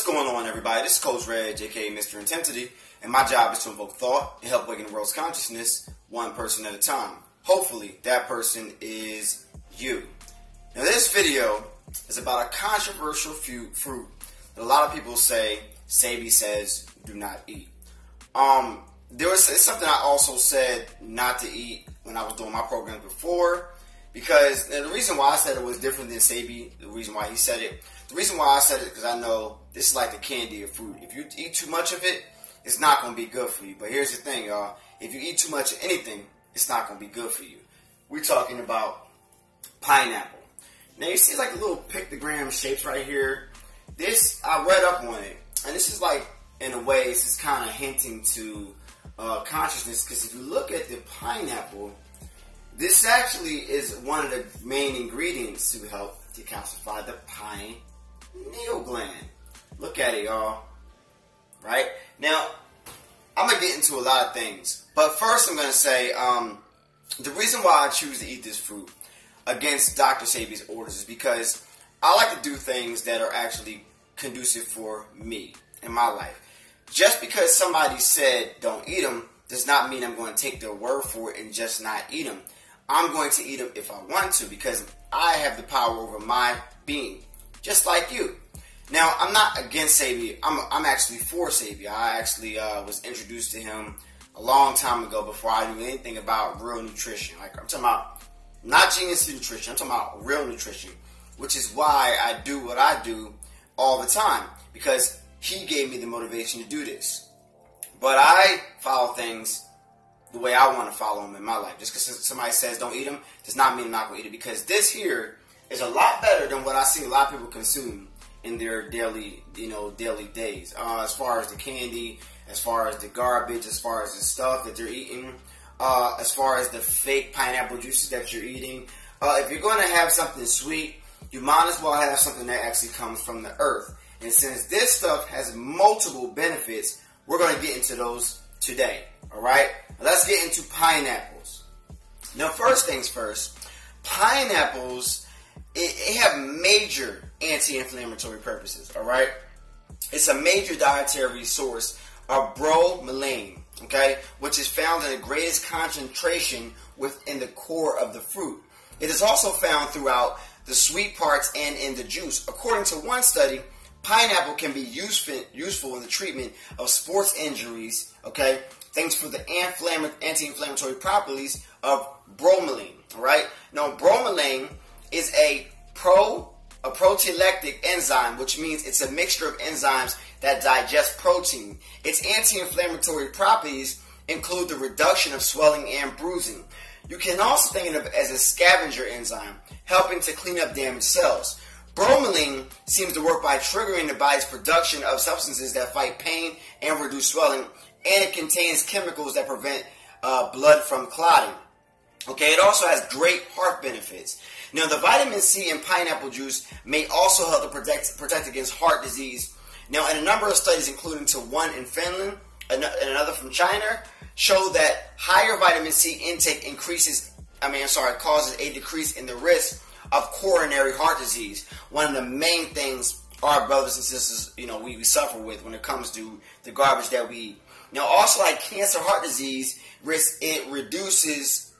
What's going on, everybody? This is Coach Red, aka Mr. In10sity, and my job is to invoke thought and help awaken the world's consciousness one person at a time. Hopefully, that person is you. Now, this video is about a controversial fruit that a lot of people say Sabi says do not eat. It's something I also said not to eat when I was doing my program before, because the reason why I said it was different than Sabi, the reason why he said it, the reason why I said it because I know this is like the candy of fruit. If you eat too much of it, it's not going to be good for you. But here's the thing, y'all. If you eat too much of anything, it's not going to be good for you. We're talking about pineapple. Now, you see like the little pictogram shapes right here. This, I read up on it. And this is like, in a way, this is kind of hinting to consciousness. Because if you look at the pineapple, this actually is one of the main ingredients to help decalcify the pineal gland. Look at it, y'all. Right? Now, I'm going to get into a lot of things. But first, I'm going to say the reason why I choose to eat this fruit against Dr. Sabi's orders is because I like to do things that are actually conducive for me in my life. Just because somebody said don't eat them does not mean I'm going to take their word for it and just not eat them. I'm going to eat them if I want to, because I have the power over my being, just like you. Now, I'm not against Sabi. I'm actually for Sabi. I actually was introduced to him a long time ago before I knew anything about real nutrition. Like, I'm talking about not genius nutrition. I'm talking about real nutrition, which is why I do what I do all the time, because he gave me the motivation to do this. But I follow things the way I want to follow them in my life. Just because somebody says don't eat them does not mean I'm not going to eat it, because this here is a lot better than what I see a lot of people consume in their daily days. As far as the candy, as far as the garbage, as far as the stuff that they're eating, as far as the fake pineapple juices that you're eating. If you're going to have something sweet, you might as well have something that actually comes from the earth. And since this stuff has multiple benefits, we're going to get into those today. All right? Let's get into pineapples. Now, first things first, pineapples, it have major anti-inflammatory purposes, all right? It's a major dietary source of bromelain, okay, which is found in the greatest concentration within the core of the fruit. It is also found throughout the sweet parts and in the juice. According to one study, pineapple can be useful in the treatment of sports injuries, okay, thanks for the anti-inflammatory properties of bromelain, all right? Now, bromelain is a proteolytic enzyme, which means it's a mixture of enzymes that digest protein. Its anti-inflammatory properties include the reduction of swelling and bruising. You can also think of it as a scavenger enzyme, helping to clean up damaged cells. Bromelain seems to work by triggering the body's production of substances that fight pain and reduce swelling, and it contains chemicals that prevent blood from clotting. Okay, it also has great heart benefits. Now, the vitamin C in pineapple juice may also help to protect against heart disease. Now, in a number of studies, including one in Finland and another from China, show that higher vitamin C intake causes a decrease in the risk of coronary heart disease. One of the main things our brothers and sisters, we suffer with when it comes to the garbage that we eat. Now, also like cancer, heart disease risk, it reduces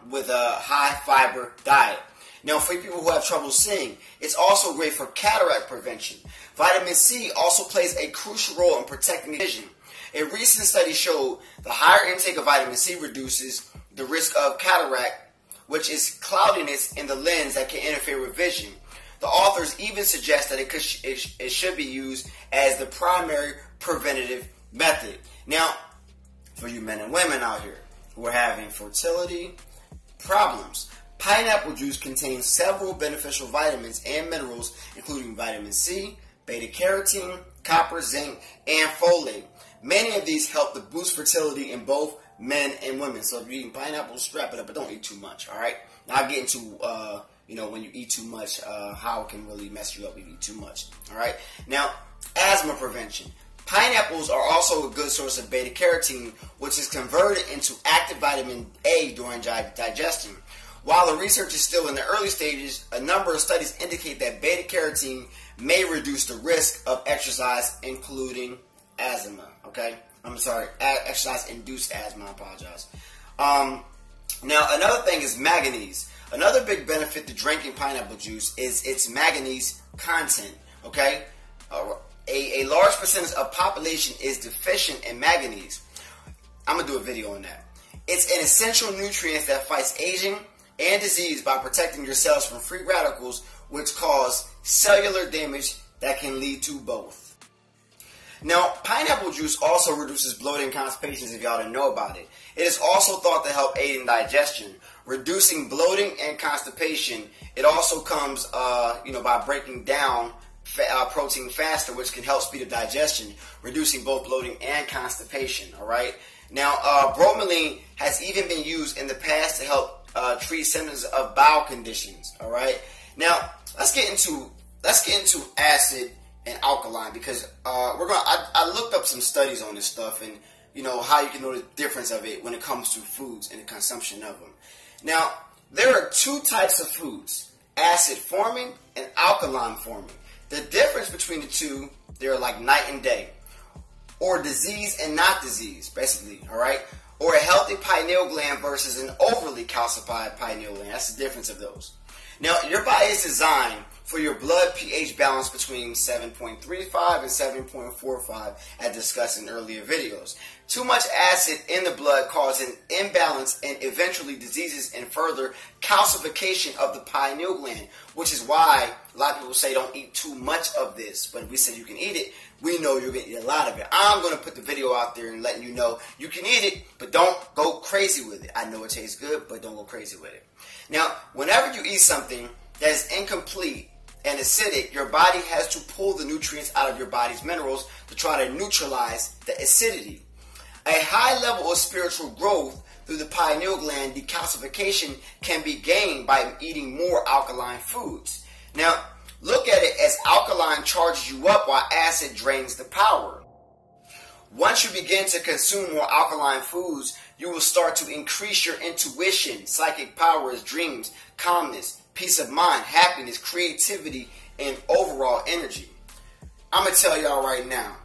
with a high fiber diet. Now, for people who have trouble seeing, it's also great for cataract prevention. Vitamin C also plays a crucial role in protecting vision. A recent study showed the higher intake of vitamin C reduces the risk of cataract, which is cloudiness in the lens that can interfere with vision. The authors even suggest that it should be used as the primary preventative method. Now, for you men and women out here who are having fertility problems, pineapple juice contains several beneficial vitamins and minerals, including vitamin C, beta-carotene, copper, zinc, and folate. Many of these help to boost fertility in both men and women. So if you're eating pineapples, strap it up, but don't eat too much, all right? Now, I'll get into, when you eat too much, how it can really mess you up if you eat too much, all right? Now, asthma prevention. Pineapples are also a good source of beta-carotene, which is converted into active vitamin A during digestion. while the research is still in the early stages, a number of studies indicate that beta-carotene may reduce the risk of exercise, including asthma. Okay? I'm sorry, exercise-induced asthma, I apologize. Now, another thing is manganese. Another big benefit to drinking pineapple juice is its manganese content. Okay? A large percentage of population is deficient in manganese. I'm going to do a video on that. It's an essential nutrient that fights aging and disease by protecting your cells from free radicals, which cause cellular damage that can lead to both. Now, pineapple juice also reduces bloating and constipation, if y'all didn't know about it. It is also thought to help aid in digestion, reducing bloating and constipation. It also comes, by breaking down protein faster, which can help speed up digestion, reducing both bloating and constipation. All right. Now, bromelain has even been used in the past to help treat symptoms of bowel conditions. All right. Now, let's get into acid and alkaline, because I looked up some studies on this stuff, and how you can know the difference of it when it comes to foods and the consumption of them. Now, there are two types of foods: acid forming and alkaline forming. The difference between the two, they're like night and day, or disease and not disease, basically. All right, or a healthy pineal gland versus an overly calcified pineal gland. That's the difference of those. Now, your body is designed for your blood pH balance between 7.35 and 7.45, as discussed in earlier videos. Too much acid in the blood causes an imbalance and eventually diseases and further calcification of the pineal gland, which is why a lot of people say don't eat too much of this. But if we say you can eat it, we know you're going to eat a lot of it. I'm going to put the video out there and letting you know you can eat it, but don't go crazy with it. I know it tastes good, but don't go crazy with it. Now, whenever you eat something that is incomplete and acidic, your body has to pull the nutrients out of your body's minerals to try to neutralize the acidity. A high level of spiritual growth through the pineal gland decalcification can be gained by eating more alkaline foods. Now, look at it as alkaline charges you up while acid drains the power. Once you begin to consume more alkaline foods, you will start to increase your intuition, psychic powers, dreams, calmness, peace of mind, happiness, creativity, and overall energy. I'm going to tell y'all right now,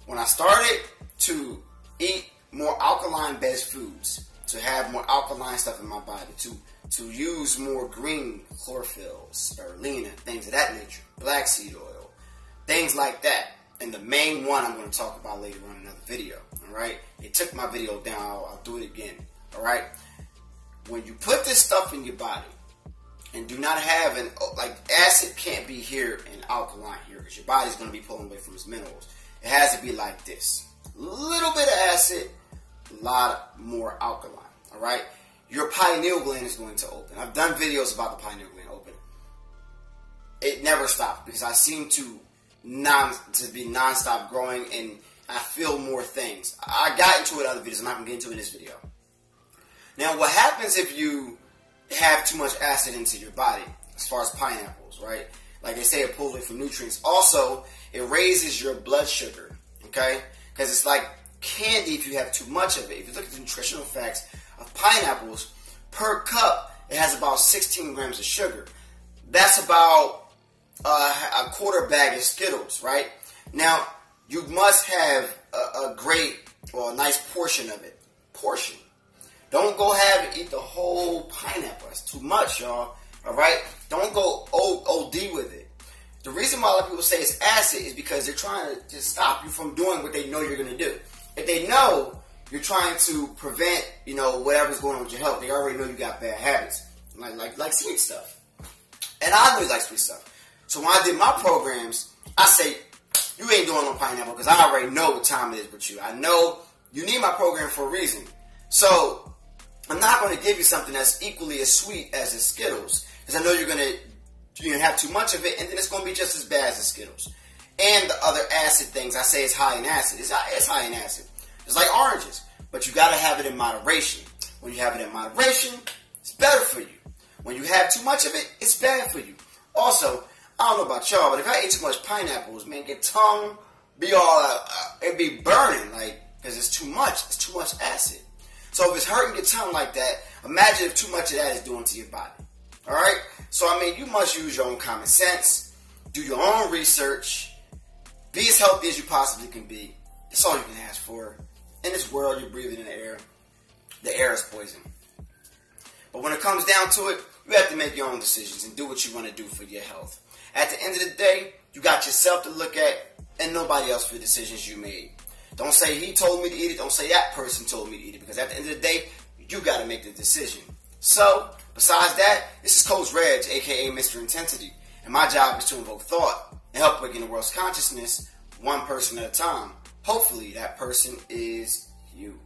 when I started to eat more alkaline-based foods, to have more alkaline stuff in my body, to use more green chlorophyll, spirulina, things of that nature, black seed oil, things like that. And the main one I'm going to talk about later on in another video. All right? It took my video down. I'll do it again. All right? When you put this stuff in your body and do not have acid can't be here and alkaline here, because your body's going to be pulling away from its minerals. It has to be like this: a little bit of acid, a lot more alkaline. All right? Your pineal gland is going to open. I've done videos about the pineal gland open. It never stops because I seem to be non-stop growing, and I feel more things. I got into it in other videos. I'm not going to get into it in this video. Now, what happens if you have too much acid into your body, as far as pineapples, right? Like they say, it pulls away from nutrients. Also, it raises your blood sugar, okay? Because it's like candy if you have too much of it. If you look at the nutritional facts of pineapples, per cup, it has about 16 grams of sugar. That's about a quarter bag of Skittles, right? Now, you must have a nice portion of it. Portion. Don't go eat the whole pineapple. That's too much, y'all. All right? Don't go OD with it. The reason why a lot of people say it's acid is because they're trying to just stop you from doing what they know you're going to do. If they know you're trying to prevent, whatever's going on with your health, they already know you got bad habits, like sweet stuff. And I know you like sweet stuff. So when I did my programs, I say, you ain't doing no pineapple because I already know what time it is with you. I know you need my program for a reason. So I'm not going to give you something that's equally as sweet as the Skittles, because I know you're going to have too much of it, and then it's going to be just as bad as the Skittles. And the other acid things, I say it's high in acid. It's high in acid. It's like oranges, but you got to have it in moderation. When you have it in moderation, it's better for you. When you have too much of it, it's bad for you. Also, I don't know about y'all, but if I ate too much pineapples, man, get tongue, be all, it'd be burning, because it's too much. It's too much acid. So if it's hurting your tongue like that, imagine if too much of that is doing to your body. Alright? So I mean, you must use your own common sense, do your own research, be as healthy as you possibly can be. That's all you can ask for. In this world, you're breathing in the air. The air is poison. But when it comes down to it, you have to make your own decisions and do what you want to do for your health. At the end of the day, you got yourself to look at and nobody else for the decisions you made. Don't say he told me to eat it. Don't say that person told me to eat it. Because at the end of the day, you got to make the decision. So, besides that, this is Coach Reg, a.k.a. Mr. Intensity. And my job is to invoke thought and help awaken the world's consciousness one person at a time. Hopefully, that person is you.